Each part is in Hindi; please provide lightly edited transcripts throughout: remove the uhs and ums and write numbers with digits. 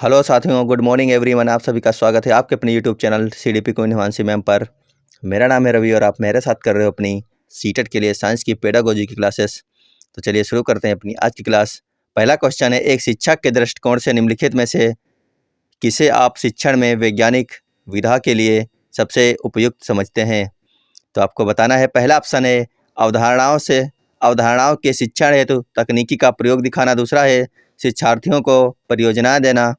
हेलो साथियों, गुड मॉर्निंग एवरीवन। आप सभी का स्वागत है आपके अपने YouTube channel CDP queen Himanshi ma'am पर। मेरा नाम है रवि और आप मेरे साथ कर रहे हो अपनी सीटेट के लिए साइंस की पेडागोजी की क्लासेस। तो चलिए शुरू करते हैं अपनी आज की क्लास। पहला क्वेश्चन है, एक शिक्षक के दृष्टिकोण से निम्नलिखित में से किसे आप शिक्षण में वैज्ञानिक विधा के लिए सबसे उपयुक्त समझते हैं? तो आपको बताना है। पहला ऑप्शन है अवधारणाओं के शिक्षण हेतु तकनीकी का प्रयोग दिखाना। दूसरा है शिक्षार्थियों को परियोजनाएं देना।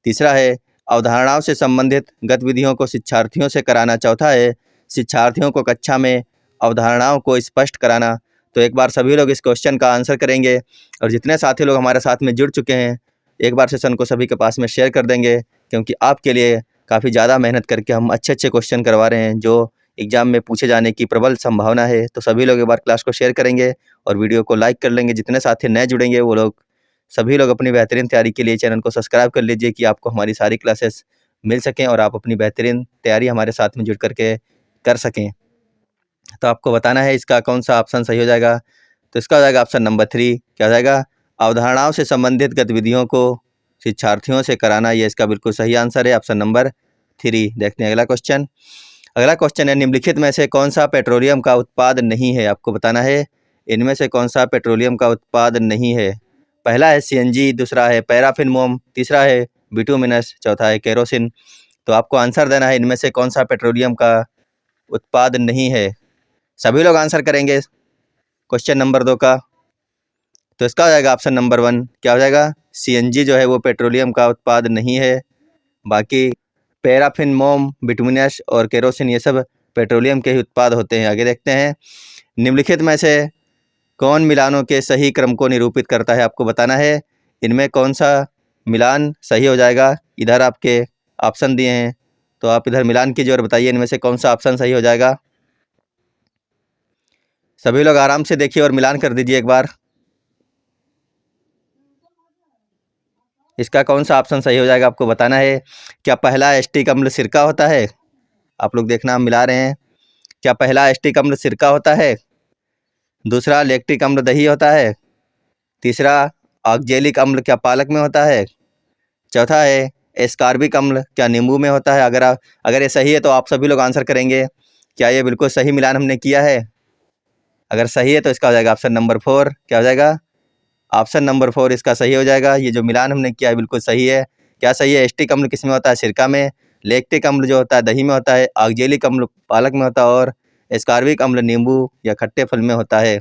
तीसरा है अवधारणाओं से संबंधित गतिविधियों को शिक्षार्थियों से कराना। चौथा है शिक्षार्थियों को कक्षा में अवधारणाओं को स्पष्ट कराना। तो एक बार सभी लोग इस क्वेश्चन का आंसर करेंगे और जितने साथी लोग हमारे साथ में जुड़ चुके हैं एक बार सेशन को सभी के पास में शेयर कर देंगे, क्योंकि आपके लिए काफ़ी ज़्यादा मेहनत करके हम अच्छे क्वेश्चन करवा रहे हैं जो एग्जाम में पूछे जाने की प्रबल संभावना है। तो सभी लोग एक बार क्लास को शेयर करेंगे और वीडियो को लाइक कर लेंगे। जितने साथी नए जुड़ेंगे वो लोग सभी लोग अपनी बेहतरीन तैयारी के लिए चैनल को सब्सक्राइब कर लीजिए कि आपको हमारी सारी क्लासेस मिल सकें और आप अपनी बेहतरीन तैयारी हमारे साथ में जुड़ करके कर सकें। तो आपको बताना है इसका कौन सा ऑप्शन सही हो जाएगा। तो इसका हो जाएगा ऑप्शन नंबर 3। क्या हो जाएगा? अवधारणाओं से संबंधित गतिविधियों को शिक्षार्थियों से कराना। ये इसका बिल्कुल सही आंसर है, ऑप्शन नंबर 3। देखते हैं अगला क्वेश्चन। अगला क्वेश्चन है, निम्नलिखित में से कौन सा पेट्रोलियम का उत्पाद नहीं है? आपको बताना है इनमें से कौन सा पेट्रोलियम का उत्पाद नहीं है। पहला है सीएनजी, दूसरा है पैराफिन मोम, तीसरा है बिटुमिनस, चौथा है केरोसिन। तो आपको आंसर देना है इनमें से कौन सा पेट्रोलियम का उत्पाद नहीं है। सभी लोग आंसर करेंगे क्वेश्चन नंबर 2 का। तो इसका हो जाएगा ऑप्शन नंबर 1। क्या हो जाएगा? सीएनजी जो है वो पेट्रोलियम का उत्पाद नहीं है। बाकी पैराफिन मोम, बिटुमिनस और केरोसिन ये सब पेट्रोलियम के ही उत्पाद होते हैं। आगे देखते हैं, निम्नलिखित में से कौन मिलानों के सही क्रम को निरूपित करता है? आपको बताना है इनमें कौन सा मिलान सही हो जाएगा। इधर आपके ऑप्शन दिए हैं तो आप इधर मिलान कीजिए और बताइए इनमें से कौन सा ऑप्शन सही हो जाएगा। सभी लोग आराम से देखिए और मिलान कर दीजिए एक बार। इसका कौन सा ऑप्शन सही हो जाएगा आपको बताना है। क्या पहला एस्टिक अम्ल सिरका होता है? आप लोग देखना, हम मिला रहे हैं। क्या पहला एस्टिक अम्ल सिरका होता है? दूसरा लैक्टिक अम्ल दही होता है। तीसरा ऑक्जेलिक अम्ल क्या पालक में होता है। चौथा है एस्कार्बिक अम्ल क्या नींबू में होता है। अगर ये सही है तो आप सभी लोग आंसर करेंगे। क्या ये बिल्कुल सही मिलान हमने किया है? अगर सही है तो इसका हो जाएगा ऑप्शन नंबर 4। क्या हो जाएगा? ऑप्शन नंबर 4 इसका सही हो जाएगा। ये जो मिलान हमने किया है बिल्कुल सही है। क्या सही है? एस्टिक अम्ल किस में होता है? सिरका में। लैक्टिक अम्ल जो होता है दही में होता है। ऑक्जेलिक अम्ल पालक में होता है और एस्कार्बिक अम्ल नींबू या खट्टे फल में होता है।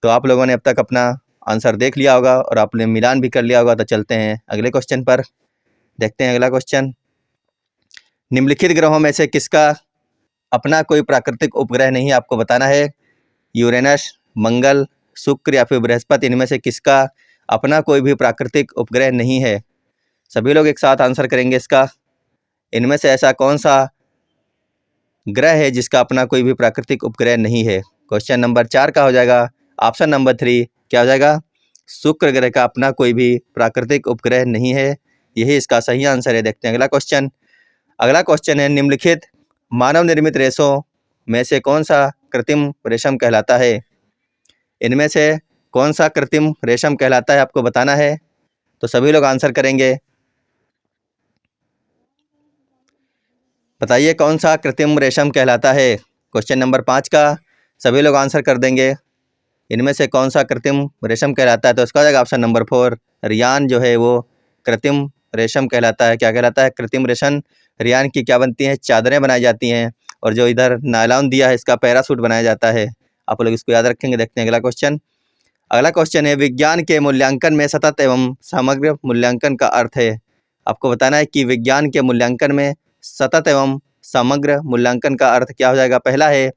तो आप लोगों ने अब तक अपना आंसर देख लिया होगा और आपने मिलान भी कर लिया होगा। तो चलते हैं अगले क्वेश्चन पर। देखते हैं अगला क्वेश्चन। निम्नलिखित ग्रहों में से किसका अपना कोई प्राकृतिक उपग्रह नहीं है? आपको बताना है यूरेनस, मंगल, शुक्र या फिर बृहस्पति, इनमें से किसका अपना कोई भी प्राकृतिक उपग्रह नहीं है। सभी लोग एक साथ आंसर करेंगे इसका। इनमें से ऐसा कौन सा ग्रह है जिसका अपना कोई भी प्राकृतिक उपग्रह नहीं है? क्वेश्चन नंबर 4 का हो जाएगा ऑप्शन नंबर 3। क्या हो जाएगा? शुक्र ग्रह का अपना कोई भी प्राकृतिक उपग्रह नहीं है। यही इसका सही आंसर है। देखते हैं अगला क्वेश्चन। अगला क्वेश्चन है, निम्नलिखित मानव निर्मित रेशों में से कौन सा कृत्रिम रेशम कहलाता है? इनमें से कौन सा कृत्रिम रेशम कहलाता है आपको बताना है। तो सभी लोग आंसर करेंगे। बताइए कौन सा कृत्रिम रेशम कहलाता है। क्वेश्चन नंबर 5 का सभी लोग आंसर कर देंगे। इनमें से कौन सा कृत्रिम रेशम कहलाता है? तो इसका हो जाएगा ऑप्शन नंबर 4। रियान जो है वो कृत्रिम रेशम कहलाता है। क्या कहलाता है? कृत्रिम रेशम। रियान की क्या बनती हैं? चादरें बनाई जाती हैं। और जो इधर नायलॉन दिया है इसका पैरासूट बनाया जाता है। आप लोग इसको याद रखेंगे। देखते हैं अगला क्वेश्चन। अगला क्वेश्चन है, विज्ञान के मूल्यांकन में सतत एवं समग्र मूल्यांकन का अर्थ है। आपको बताना है कि विज्ञान के मूल्यांकन में सतत एवं समग्र मूल्यांकन का अर्थ क्या हो जाएगा। पहला है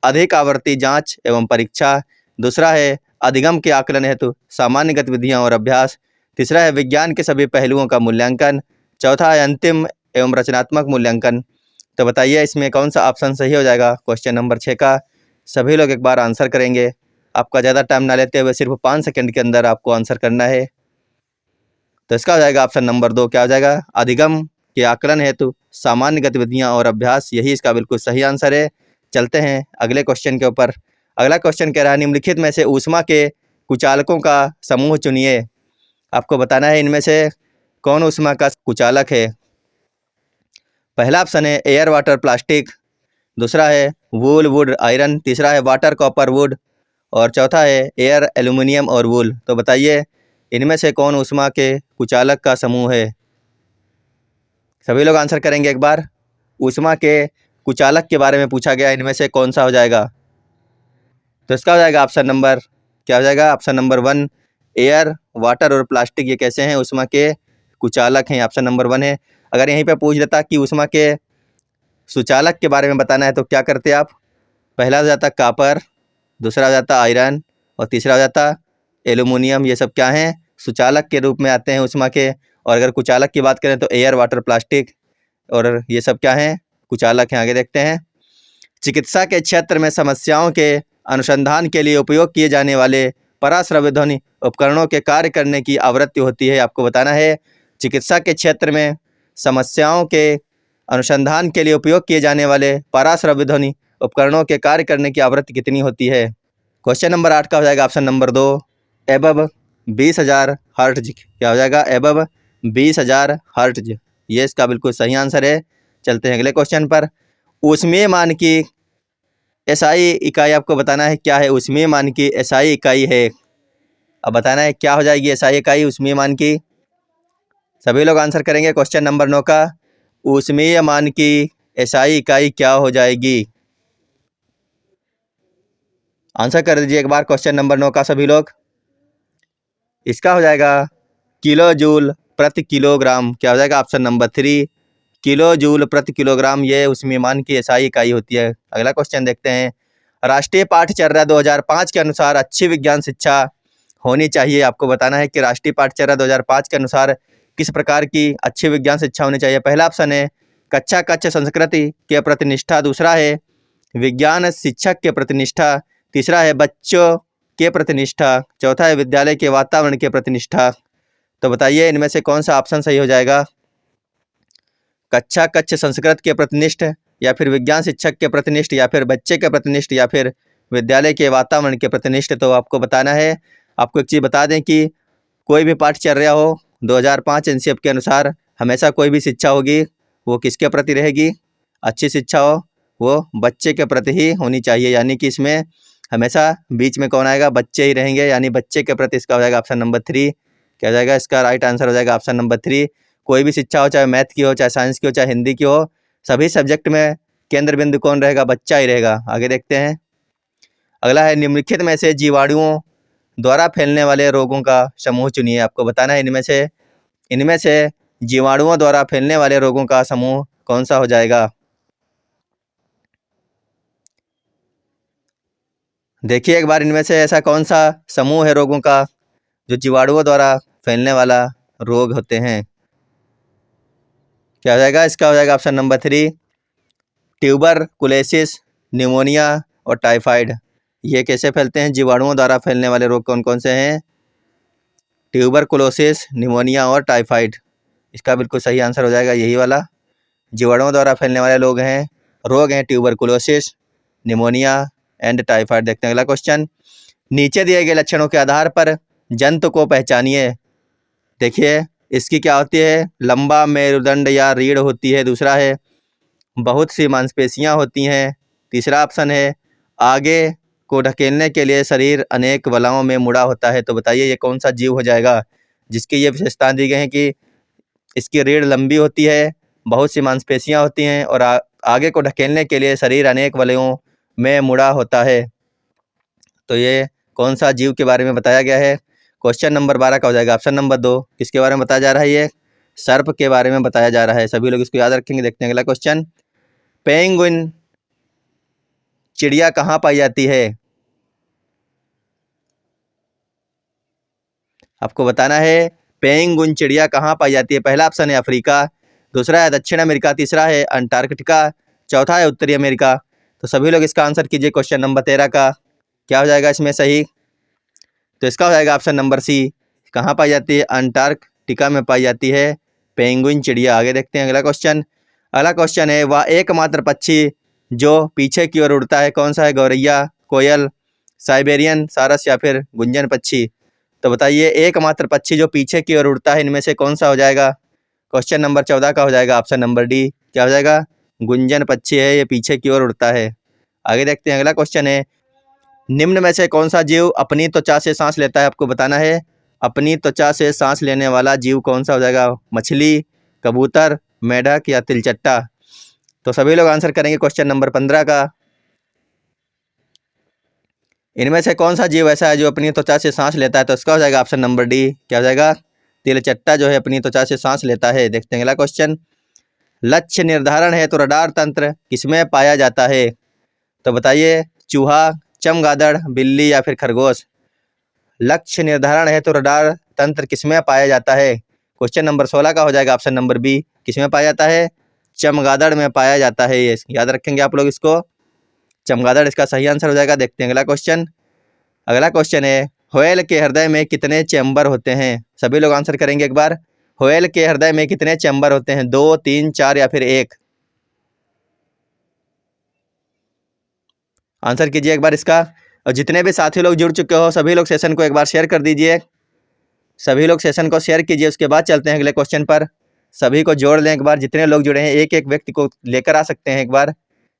अधिक आवर्ती जांच एवं परीक्षा। दूसरा है अधिगम के आकलन हेतु सामान्य गतिविधियां और अभ्यास। तीसरा है विज्ञान के सभी पहलुओं का मूल्यांकन। चौथा है अंतिम एवं रचनात्मक मूल्यांकन। तो बताइए इसमें कौन सा ऑप्शन सही हो जाएगा। क्वेश्चन नंबर 6 का सभी लोग एक बार आंसर करेंगे। आपका ज़्यादा टाइम ना लेते हुए सिर्फ 5 सेकंड के अंदर आपको आंसर करना है। तो इसका हो जाएगा ऑप्शन नंबर 2। क्या हो जाएगा? अधिगम के आकलन हेतु सामान्य गतिविधियां और अभ्यास। यही इसका बिल्कुल सही आंसर है। चलते हैं अगले क्वेश्चन के ऊपर। अगला क्वेश्चन कह रहा है, निम्नलिखित में से ऊष्मा के कुचालकों का समूह चुनिए। आपको बताना है इनमें से कौन ऊष्मा का कुचालक है? पहला ऑप्शन है एयर वाटर प्लास्टिक, दूसरा है वूल वुड आयरन, तीसरा है वाटर कॉपर वुड और चौथा है एयर एल्यूमिनियम और वूल। तो बताइए इनमें से कौन ऊष्मा के कुचालक का समूह है? सभी लोग आंसर करेंगे एक बार। ऊष्मा के कुचालक के बारे में पूछा गया, इनमें से कौन सा हो जाएगा? तो इसका हो जाएगा ऑप्शन नंबर, क्या हो जाएगा? ऑप्शन नंबर 1 एयर, वाटर और प्लास्टिक ये कैसे हैं? ऊष्मा के कुचालक हैं, ऑप्शन नंबर 1 है। अगर यहीं पे पूछ देता कि ऊष्मा के सुचालक के बारे में बताना है तो क्या करते आप? पहला हो जाता कापर, दूसरा हो जाता आयरन और तीसरा हो जाता एल्यूमिनियम। ये सब क्या हैं? सुचालक के रूप में आते हैं ऊष्मा के। और अगर कुचालक की बात करें तो एयर, वाटर, प्लास्टिक और ये सब क्या हैं? कुचालक हैं। आगे देखते हैं। चिकित्सा के क्षेत्र में समस्याओं के अनुसंधान के लिए उपयोग किए जाने वाले पराश्रव्य ध्वनि उपकरणों के कार्य करने की आवृत्ति होती है। आपको बताना है चिकित्सा के क्षेत्र में समस्याओं के अनुसंधान के लिए उपयोग किए जाने वाले पराश्रव्य ध्वनि उपकरणों के कार्य करने की आवृत्ति कितनी होती है? क्वेश्चन नंबर 8 का हो जाएगा ऑप्शन नंबर 2 एबव 20,000 हर्ट्ज। क्या हो जाएगा? Above 20,000 hertz. ये इसका बिल्कुल सही आंसर है। चलते हैं अगले क्वेश्चन पर। ऊष्मीय मान की एसआई इकाई आपको बताना है क्या है? ऊष्मीय मान की एसआई इकाई है। अब बताना है क्या हो जाएगी एसआई इकाई ऊष्मीय मान की? सभी लोग आंसर करेंगे क्वेश्चन नंबर 9 का। ऊष्मीय मान की एसआई इकाई क्या हो जाएगी? आंसर कर दीजिए एक बार क्वेश्चन नंबर 9 का सभी लोग। इसका हो जाएगा किलो जूल प्रति किलोग्राम। क्या हो जाएगा? ऑप्शन नंबर 3 किलो जूल प्रति किलोग्राम। ये ऊष्मीय मान की एसआई इकाई होती है। अगला क्वेश्चन देखते हैं। राष्ट्रीय पाठ्यचर्या 2005 के अनुसार अच्छी विज्ञान शिक्षा होनी चाहिए। आपको बताना है कि राष्ट्रीय पाठ्यचर्या 2005 के अनुसार किस प्रकार की अच्छी विज्ञान शिक्षा होनी चाहिए। पहला ऑप्शन है कक्षा कच्छ संस्कृति के प्रति निष्ठा, दूसरा है विज्ञान शिक्षक के प्रति निष्ठा, तीसरा है बच्चों के प्रति निष्ठा, चौथा है विद्यालय के वातावरण के प्रति निष्ठा। तो बताइए इनमें से कौन सा ऑप्शन सही हो जाएगा? कक्षा कच्छ संस्कृत के प्रतिनिष्ठ या फिर विज्ञान शिक्षक के प्रतिनिष्ठ या फिर बच्चे के प्रतिनिष्ठ या फिर विद्यालय के वातावरण के प्रतिनिष्ठ। तो आपको बताना है। आपको एक चीज़ बता दें कि कोई भी पाठ्यचर्या हो 2005 एनसीएफ के अनुसार हमेशा कोई भी शिक्षा होगी वो किसके प्रति रहेगी? अच्छी शिक्षा हो वो बच्चे के प्रति ही होनी चाहिए। यानी कि इसमें हमेशा बीच में कौन आएगा? बच्चे ही रहेंगे, यानी बच्चे के प्रति इसका हो जाएगा ऑप्शन नंबर 3। क्या हो जाएगा? इसका राइट आंसर हो जाएगा ऑप्शन नंबर 3। कोई भी शिक्षा हो, चाहे मैथ की हो, चाहे साइंस की हो, चाहे हिंदी की हो, सभी सब्जेक्ट में केंद्र बिंदु कौन रहेगा? बच्चा ही रहेगा। आगे देखते हैं। अगला है निम्नलिखित में से जीवाणुओं द्वारा फैलने वाले रोगों का समूह चुनिए। आपको बताना है इनमें से जीवाणुओं द्वारा फैलने वाले रोगों का समूह कौन सा हो जाएगा? देखिए एक बार इनमें से ऐसा कौन सा समूह है रोगों का जो जीवाणुओं द्वारा फैलने वाला रोग होते हैं? क्या हो जाएगा? इसका हो जाएगा ऑप्शन नंबर 3 ट्यूबरकुलोसिस, निमोनिया और टाइफाइड। ये कैसे फैलते हैं? जीवाणुओं द्वारा फैलने वाले रोग कौन कौन से हैं? ट्यूबरकुलोसिस, निमोनिया और टाइफाइड। इसका बिल्कुल सही आंसर हो जाएगा यही वाला। जीवाणुओं द्वारा फैलने वाले रोग हैं ट्यूबरकुलोसिस, निमोनिया एंड टाइफाइड। देखते हैं अगला क्वेश्चन। नीचे दिए गए लक्षणों के आधार पर जंतु को पहचानिए। देखिए इसकी क्या होती है? लंबा मेरुदंड या रीढ़ होती है, दूसरा है बहुत सी मांसपेशियां होती हैं, तीसरा ऑप्शन है आगे को ढकेलने के लिए शरीर अनेक बलाओं में मुड़ा होता है। तो बताइए ये कौन सा जीव हो जाएगा जिसकी ये विशेषताएं दी गई हैं कि इसकी रीढ़ लंबी होती है, बहुत सी मांसपेशियां होती हैं और आगे को ढकेलने के लिए शरीर अनेक बलाओं में मुड़ा होता है। तो ये कौन सा जीव के बारे में बताया गया है? क्वेश्चन नंबर 12 का हो जाएगा ऑप्शन नंबर 2। किसके बारे में बताया जा रहा है? ये सर्प के बारे में बताया जा रहा है। सभी लोग इसको याद रखेंगे। देखते हैं अगला क्वेश्चन। पेंगुइन चिड़िया कहाँ पाई जाती है? आपको बताना है पेंगुइन चिड़िया कहाँ पाई जाती है। पहला ऑप्शन है अफ्रीका, दूसरा है दक्षिण अमेरिका, तीसरा है अंटार्कटिका, चौथा है उत्तरी अमेरिका। तो सभी लोग इसका आंसर कीजिए क्वेश्चन नंबर 13 का। क्या हो जाएगा इसमें सही? तो इसका हो जाएगा ऑप्शन नंबर सी। कहाँ पाई जाती है? अंटार्कटिका में पाई जाती है पेंगुइन चिड़िया। आगे देखते हैं अगला क्वेश्चन। अगला क्वेश्चन है वह एकमात्र पक्षी जो पीछे की ओर उड़ता है कौन सा है? गौरैया, कोयल, साइबेरियन सारस या फिर गुंजन पक्षी। तो बताइए एकमात्र पक्षी जो पीछे की ओर उड़ता है इनमें से कौन सा हो जाएगा? क्वेश्चन नंबर 14 का हो जाएगा ऑप्शन नंबर डी। क्या हो जाएगा? गुंजन पक्षी है, ये पीछे की ओर उड़ता है। आगे देखते हैं, अगला क्वेश्चन है, निम्न में से कौन सा जीव अपनी त्वचा से सांस लेता है? आपको बताना है अपनी त्वचा से सांस लेने वाला जीव कौन सा हो जाएगा? मछली, कबूतर, मेढक या तिलचट्टा? तो सभी लोग आंसर करेंगे क्वेश्चन नंबर 15 का। इनमें से कौन सा जीव ऐसा है जो अपनी त्वचा से सांस लेता है? तो इसका हो जाएगा ऑप्शन नंबर डी। क्या हो जाएगा? तिलचट्टा जो है अपनी त्वचा से सांस लेता है। देखते हैं अगला क्वेश्चन, लक्ष्य निर्धारण है तो रडार तंत्र किसमें पाया जाता है? तो बताइए चूहा, चमगादड़, बिल्ली या फिर खरगोश? लक्ष्य निर्धारण है तो रडार तंत्र किसमें पाया जाता है? क्वेश्चन नंबर 16 का हो जाएगा ऑप्शन नंबर बी। किसमें पाया जाता है? चमगादड़ में पाया जाता है। ये याद रखेंगे आप लोग इसको, चमगादड़ इसका सही आंसर हो जाएगा। देखते हैं अगला क्वेश्चन। अगला क्वेश्चन है, व्हेल के हृदय में कितने चैम्बर होते हैं? सभी लोग आंसर करेंगे एक बार। व्हेल के हृदय में कितने चैम्बर होते हैं? 2, 3, 4 या फिर 1? आंसर कीजिए एक बार इसका। और जितने भी साथी लोग जुड़ चुके हो सभी लोग सेशन को एक बार शेयर कर दीजिए। सभी लोग सेशन को शेयर कीजिए। उसके बाद चलते हैं अगले क्वेश्चन पर। सभी को जोड़ लें एक बार, जितने लोग जुड़े हैं एक एक व्यक्ति को लेकर आ सकते हैं। एक बार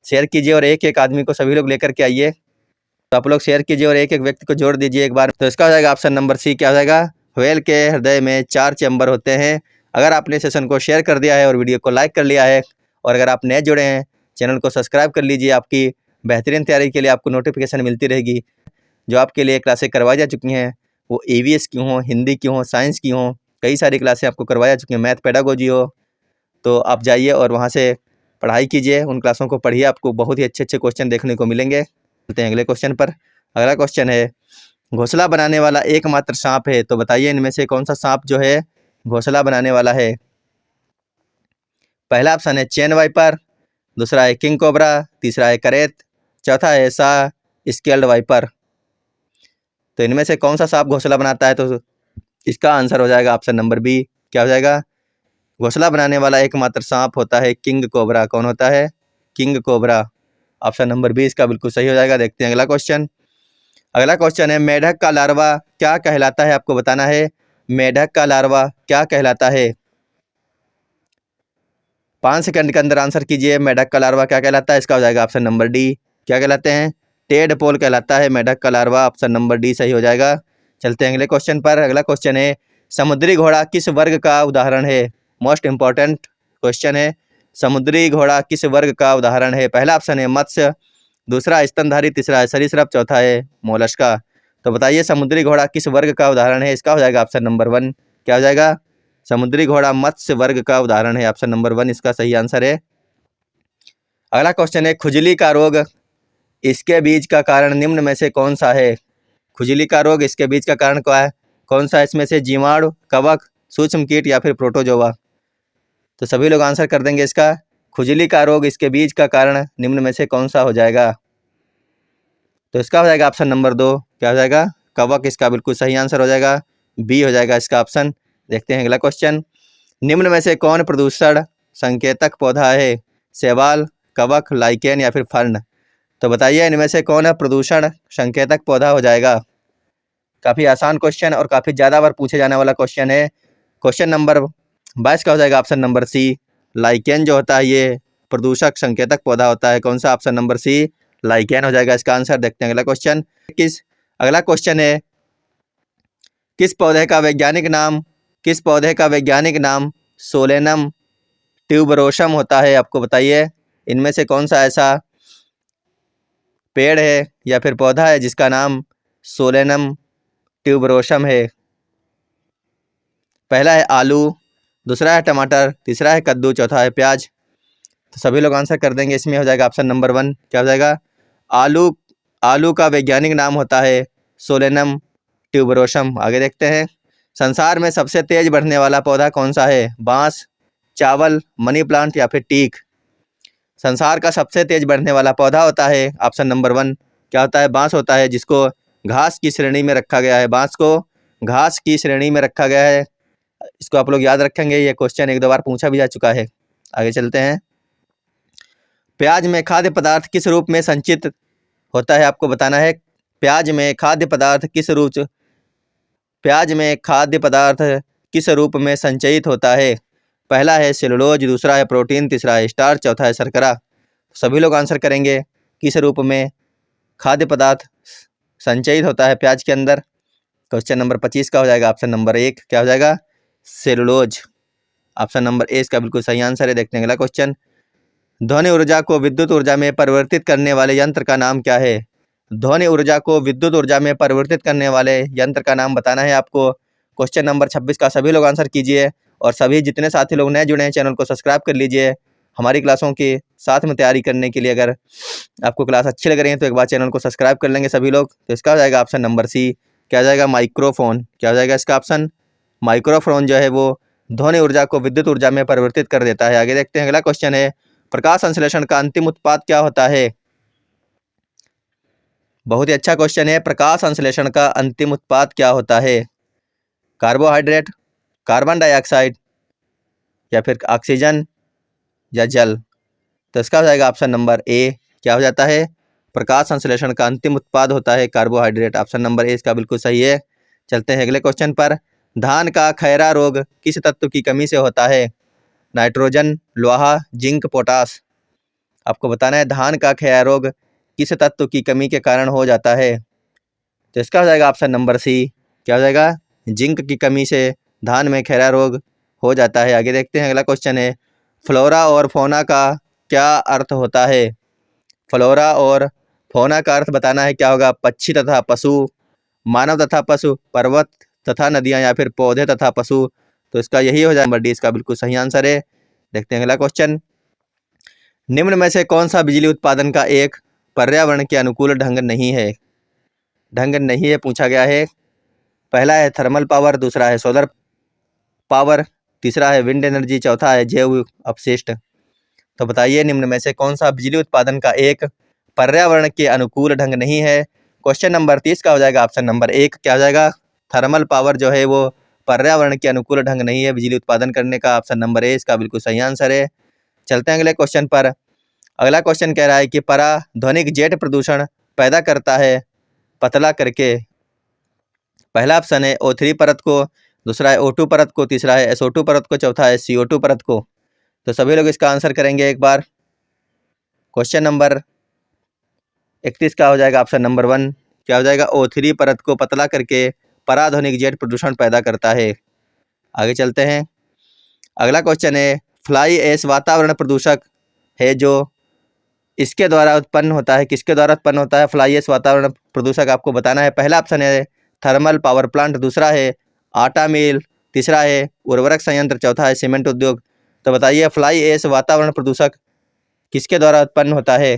शेयर कीजिए और एक एक आदमी को सभी लोग लेकर के आइए। तो आप लोग शेयर कीजिए और एक एक व्यक्ति को जोड़ दीजिए एक बार। तो इसका हो जाएगा ऑप्शन नंबर सी। क्या हो जाएगा? व्हेल के हृदय में 4 चैम्बर होते हैं। अगर आपने सेशन को शेयर कर दिया है और वीडियो को लाइक कर लिया है, और अगर आप नए जुड़े हैं चैनल को सब्सक्राइब कर लीजिए। आपकी बेहतरीन तैयारी के लिए आपको नोटिफिकेशन मिलती रहेगी। जो आपके लिए क्लासें करवाई जा चुकी हैं, वो EVS की हों, हिंदी की हों, साइंस की हों, कई सारी क्लासें आपको करवाई जा चुकी हैं। मैथ पेडागोजी हो तो आप जाइए और वहाँ से पढ़ाई कीजिए, उन क्लासों को पढ़िए, आपको बहुत ही अच्छे अच्छे क्वेश्चन देखने को मिलेंगे। चलते हैं अगले क्वेश्चन पर। अगला क्वेश्चन है, घोंसला बनाने वाला एकमात्र सांप है। तो बताइए इनमें से कौन सा सांप जो है घोंसला बनाने वाला है? पहला ऑप्शन है चेन वाइपर, दूसरा है किंग कोबरा, तीसरा है करेत, चौथा है स्केल्ड वाइपर। तो इनमें से कौन सा सांप घोंसला बनाता है? तो इसका आंसर हो जाएगा ऑप्शन नंबर बी। क्या हो जाएगा? घोंसला बनाने वाला एकमात्र सांप होता है किंग कोबरा। कौन होता है? King cobra. Option number B इसका बिल्कुल सही हो जाएगा। देखते हैं अगला क्वेश्चन। अगला क्वेश्चन है, मेढक का लार्वा क्या कहलाता है? आपको बताना है मेढक का लार्वा क्या कहलाता है। 5 सेकंड के अंदर आंसर कीजिए। मेढक का लार्वा क्या कहलाता है? इसका हो जाएगा ऑप्शन नंबर डी। क्या कहलाते हैं? टेडपोल कहलाता है मेढक का लार्वा। ऑप्शन नंबर डी सही हो जाएगा। चलते हैं अगले क्वेश्चन पर। अगला क्वेश्चन है, समुद्री घोड़ा किस वर्ग का उदाहरण है? मोस्ट इंपॉर्टेंट क्वेश्चन है, समुद्री घोड़ा किस वर्ग का उदाहरण है? पहला ऑप्शन है मत्स्य, दूसरा स्तनधारी, तीसरा है सरीसृप, चौथा है मोलस्का। तो बताइए समुद्री घोड़ा किस वर्ग का उदाहरण है? इसका हो जाएगा ऑप्शन नंबर 1। क्या हो जाएगा? समुद्री घोड़ा मत्स्य वर्ग का उदाहरण है। ऑप्शन नंबर 1 इसका सही आंसर है। अगला क्वेश्चन है, खुजली का रोग इसके बीज का कारण निम्न में से कौन सा है? खुजली का रोग इसके बीज का कारण क्या है? कौन सा इसमें से? जीवाणु, कवक, सूक्ष्म कीट या फिर प्रोटोजोआ? तो सभी लोग आंसर कर देंगे इसका। खुजली का रोग इसके बीज का कारण निम्न में से कौन सा हो जाएगा? तो इसका हो जाएगा ऑप्शन नंबर 2। क्या हो जाएगा? कवक इसका बिल्कुल सही आंसर हो जाएगा। बी हो जाएगा इसका ऑप्शन। देखते हैं अगला क्वेश्चन। निम्न में से कौन प्रदूषण संकेतक पौधा है? शैवाल, कवक, लाइकेन या फिर फर्न? तो बताइए इनमें से कौन है प्रदूषण संकेतक पौधा हो जाएगा? काफ़ी आसान क्वेश्चन और काफ़ी ज़्यादा बार पूछे जाने वाला क्वेश्चन है। क्वेश्चन नंबर 22 का हो जाएगा ऑप्शन नंबर सी। लाइकेन जो होता है ये प्रदूषक संकेतक पौधा होता है। कौन सा? ऑप्शन नंबर सी, लाइकेन हो जाएगा इसका आंसर। देखते हैं अगला क्वेश्चन। अगला क्वेश्चन है, किस पौधे का वैज्ञानिक नाम सोलेनम ट्यूबरोसम होता है? आपको बताइए इनमें से कौन सा ऐसा पेड़ है या फिर पौधा है जिसका नाम सोलेनम ट्यूबरोसम है? पहला है आलू, दूसरा है टमाटर, तीसरा है कद्दू, चौथा है प्याज। तो सभी लोग आंसर कर देंगे। इसमें हो जाएगा ऑप्शन नंबर 1। क्या हो जाएगा? आलू का वैज्ञानिक नाम होता है सोलेनम ट्यूबरोसम। आगे देखते हैं, संसार में सबसे तेज बढ़ने वाला पौधा कौन सा है? बांस, चावल, मनी प्लांट या फिर टीक? संसार का सबसे तेज बढ़ने वाला पौधा होता है ऑप्शन नंबर 1। क्या होता है? बांस होता है, जिसको घास की श्रेणी में रखा गया है। बांस को घास की श्रेणी में रखा गया है। इसको आप लोग याद रखेंगे, ये क्वेश्चन 1-2 बार पूछा भी जा चुका है। आगे चलते हैं। प्याज में खाद्य पदार्थ किस रूप में संचित होता है? आपको बताना है प्याज में खाद्य पदार्थ किस प्याज में खाद्य पदार्थ किस रूप में संचयित होता है? पहला है सेलुलोज, दूसरा है प्रोटीन, तीसरा है स्टार्च, चौथा है शर्करा। सभी लोग आंसर करेंगे किस रूप में खाद्य पदार्थ संचयित होता है प्याज के अंदर। क्वेश्चन नंबर 25 का हो जाएगा ऑप्शन नंबर 1, क्या हो जाएगा? सेलुलोज। ऑप्शन नंबर ए इसका बिल्कुल सही आंसर है। देखते हैं अगला क्वेश्चन। ध्वनि ऊर्जा को विद्युत ऊर्जा में परिवर्तित करने वाले यंत्र का नाम क्या है? ध्वनि ऊर्जा को विद्युत ऊर्जा में परिवर्तित करने वाले यंत्र का नाम बताना है आपको। क्वेश्चन नंबर 26 का सभी लोग आंसर कीजिए और सभी जितने साथी लोग नए जुड़े हैं चैनल को सब्सक्राइब कर लीजिए। हमारी क्लासों के साथ में तैयारी करने के लिए अगर आपको क्लास अच्छी लग रही है तो एक बार चैनल को सब्सक्राइब कर लेंगे सभी लोग। तो इसका हो जाएगा ऑप्शन नंबर सी, क्या हो जाएगा? माइक्रोफोन। क्या हो जाएगा इसका ऑप्शन? माइक्रोफोन जो है वो ध्वनि ऊर्जा को विद्युत ऊर्जा में परिवर्तित कर देता है। आगे देखते हैं अगला क्वेश्चन है, प्रकाश संश्लेषण का अंतिम उत्पाद क्या होता है? बहुत ही अच्छा क्वेश्चन है। प्रकाश संश्लेषण का अंतिम उत्पाद क्या होता है? कार्बोहाइड्रेट, कार्बन डाइऑक्साइड या फिर ऑक्सीजन या जल? तो इसका हो जाएगा ऑप्शन नंबर ए, क्या हो जाता है? प्रकाश संश्लेषण का अंतिम उत्पाद होता है कार्बोहाइड्रेट। ऑप्शन नंबर ए इसका बिल्कुल सही है। चलते हैं अगले क्वेश्चन पर। धान का खैरा रोग किस तत्व की कमी से होता है? नाइट्रोजन, लोहा, जिंक, पोटास। आपको बताना है धान का खैरा रोग किस तत्व की कमी के कारण हो जाता है। तो इसका हो जाएगा ऑप्शन नंबर सी, क्या हो जाएगा? जिंक की कमी से धान में खैरा रोग हो जाता है। आगे देखते हैं अगला क्वेश्चन है, फ्लोरा और फौना का क्या अर्थ होता है? फ्लोरा और फौना का अर्थ बताना है क्या होगा? पक्षी तथा पशु, मानव तथा पशु, पर्वत तथा नदियां या फिर पौधे तथा पशु। तो इसका यही हो जाएगा नंबर डी इसका बिल्कुल सही आंसर है। देखते हैं अगला क्वेश्चन। निम्न में से कौन सा बिजली उत्पादन का एक पर्यावरण के अनुकूल ढंग नहीं है पूछा गया है। पहला है थर्मल पावर, दूसरा है सोलर पावर, तीसरा है विंड एनर्जी, चौथा है जैव अपशिष्ट। तो बताइए निम्न में से कौन सा बिजली उत्पादन का एक पर्यावरण के अनुकूल ढंग नहीं है। क्वेश्चन नंबर 30 का हो जाएगा ऑप्शन नंबर 1, क्या हो जाएगा? थर्मल पावर जो है वो पर्यावरण के अनुकूल ढंग नहीं है बिजली उत्पादन करने का। ऑप्शन नंबर ए इसका बिल्कुल सही आंसर है। चलते हैं अगले क्वेश्चन पर। अगला क्वेश्चन कह रहा है कि पराध्वनिक जेट प्रदूषण पैदा करता है पतला करके। पहला ऑप्शन है O3 परत को, दूसरा है O2 परत को, तीसरा है SO2 परत को, चौथा है CO2 परत को। तो सभी लोग इसका आंसर करेंगे एक बार। क्वेश्चन नंबर 31 का हो जाएगा ऑप्शन नंबर 1, क्या हो जाएगा? O3 परत को पतला करके पराध्वनिक जेट प्रदूषण पैदा करता है। आगे चलते हैं। अगला क्वेश्चन है, फ्लाई ऐश वातावरण प्रदूषक है जो इसके द्वारा उत्पन्न होता है। किसके द्वारा उत्पन्न होता है फ्लाई ऐश वातावरण प्रदूषक? आपको बताना है। पहला ऑप्शन है थर्मल पावर प्लांट, दूसरा है आटा मिल, तीसरा है उर्वरक संयंत्र, चौथा है सीमेंट उद्योग। तो बताइए फ्लाई ऐश वातावरण प्रदूषक किसके द्वारा उत्पन्न होता है?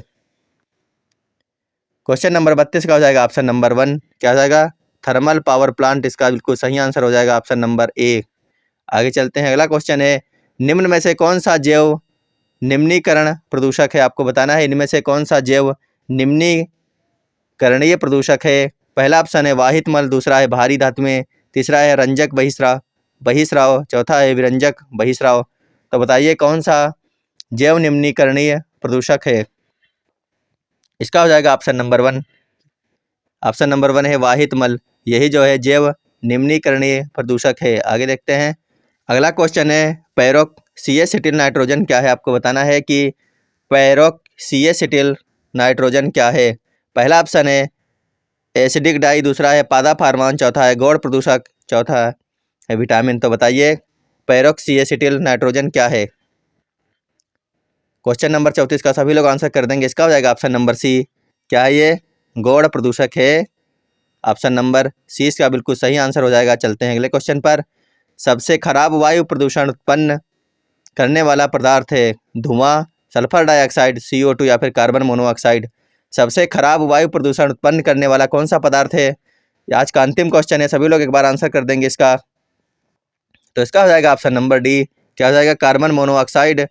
क्वेश्चन नंबर 32 का हो जाएगा ऑप्शन नंबर 1, क्या हो जाएगा? Thermal power plant. इसका बिल्कुल सही आंसर हो जाएगा ऑप्शन नंबर ए। आगे चलते हैं। अगला क्वेश्चन है, निम्न में से कौन सा जैव निम्नीकरण प्रदूषक है? आपको बताना है इनमें से कौन सा जैव निम्नीकरणीय प्रदूषक है। पहला ऑप्शन है वाहित मल, दूसरा है भारी धातुएं, तीसरा है रंजक बहिस्राव, चौथा है विरंजक बहिस्राव। तो बताइए कौन सा जैव निम्नीकरणीय प्रदूषक है? इसका हो जाएगा ऑप्शन नंबर 1। ऑप्शन नंबर 1 है वाहित मल, यही जो है जैव निम्नीकरणीय प्रदूषक है। आगे देखते हैं। अगला क्वेश्चन है, पैरोक्सिएसिटिल नाइट्रोजन क्या है? आपको बताना है कि पैरोक्सिएसिटिल नाइट्रोजन क्या है। पहला ऑप्शन है एसिडिक डाई, दूसरा है पादा फार्मान, चौथा है गौड़ प्रदूषक, चौथा है विटामिन। तो बताइए पैरोक्सिएसिटिल नाइट्रोजन क्या है? क्वेश्चन नंबर 34 का सभी लोग आंसर कर देंगे। इसका हो जाएगा ऑप्शन नंबर सी, क्या है ये? गौड़ प्रदूषक है। ऑप्शन नंबर सी इसका बिल्कुल सही आंसर हो जाएगा। चलते हैं अगले क्वेश्चन पर। सबसे खराब वायु प्रदूषण उत्पन्न करने वाला पदार्थ है धुआं, सल्फर डाइऑक्साइड, CO2 या फिर कार्बन मोनोऑक्साइड। सबसे खराब वायु प्रदूषण उत्पन्न करने वाला कौन सा पदार्थ है? आज का अंतिम क्वेश्चन है, सभी लोग एक बार आंसर कर देंगे इसका। तो इसका हो जाएगा ऑप्शन नंबर डी, क्या हो जाएगा? कार्बन मोनोऑक्साइड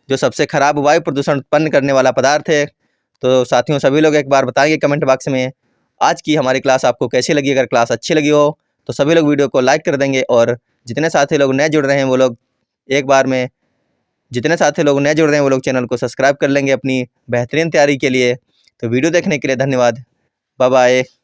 जो सबसे खराब वायु प्रदूषण उत्पन्न करने वाला पदार्थ है। तो साथियों सभी लोग एक बार बताइए कमेंट बॉक्स में आज की हमारी क्लास आपको कैसी लगी। अगर क्लास अच्छी लगी हो तो सभी लोग वीडियो को लाइक कर देंगे और जितने साथी लोग नए जुड़ रहे हैं वो लोग चैनल को सब्सक्राइब कर लेंगे अपनी बेहतरीन तैयारी के लिए। तो वीडियो देखने के लिए धन्यवाद। Bye bye.